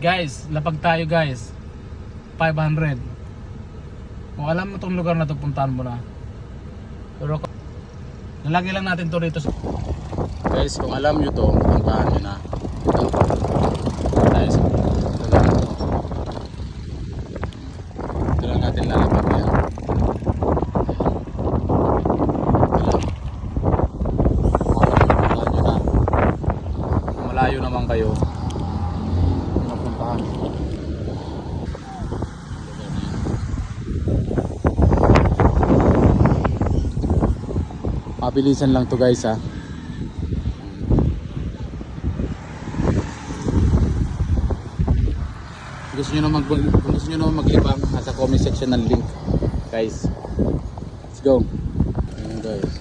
Guys, lapag tayo guys. 500. Kung alam mo itong lugar na ito, puntahan mo na. Pero lalagay lang natin to rito. Guys, kung alam nyo to, puntahan nyo na. Guys, ito lang natin lalapag yan. Malayo naman kayo. Napuntahan. Mabilisan lang to guys ha. Gusto nyo na maglibang, nasa comment section ng link guys. Let's go. Ayan guys.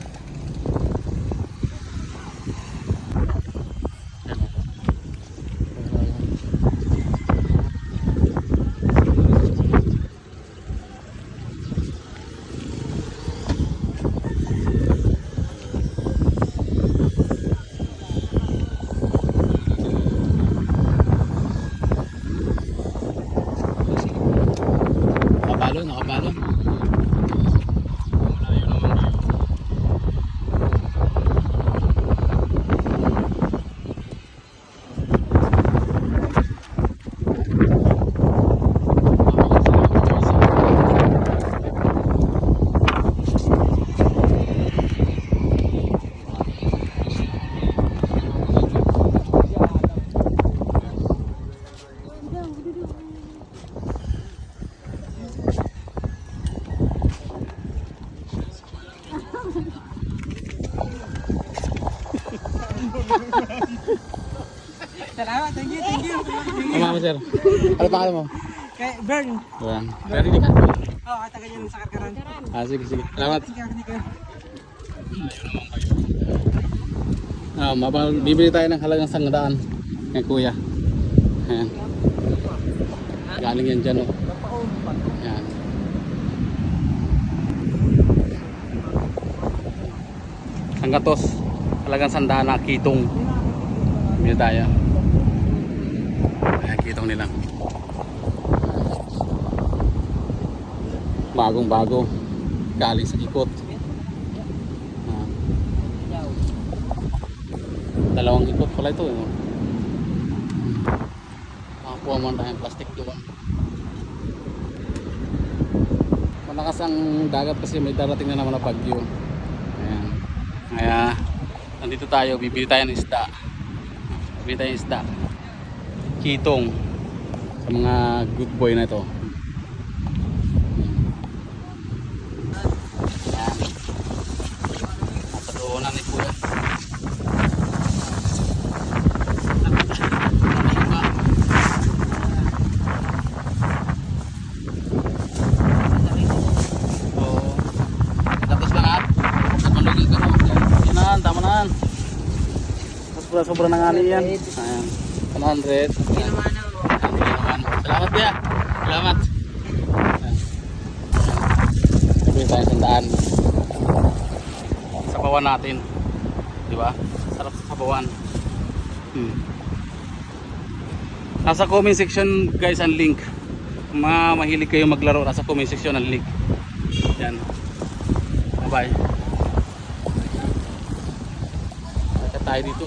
Nakapalo. Malayo naman kayo. Salamat, thank you. Tama sir. Ano pangalan mo? Kay Bern. Ayan. Pero hindi ka. Oo, taga yan sa Karkaran. Sige. Salamat. Thank you. Bibili tayo ng halagang 100 kay kuya. Ayan. Galing yan dyan. Ayan. Sanggatos. Halagang 100 na kitong. Bibili tayo. Ayan, kitong nila. Bagong-bago. Galing sa ikot. Dalawang ikot pala ito. Makakuha mo tayong plastic doon. Malakas ang dagat kasi may darating na naman na bagyo. Ayan. Kaya nandito tayo, bibili tayo ng isda. Kitong sa mga good boy na ito. Ayan. Nasa doonan ni kuya. Tama na. Sobra na nga yan. Ayan. 100. Salamat ya. Salamat. Bili tayo 100. Sabawan natin. Di ba? Sarap sa sabawan. Nasa comment section guys ang link. Kung mga mahilig kayo maglaro, nasa comment section ang link. Yan. Bye bye. Tayo dito.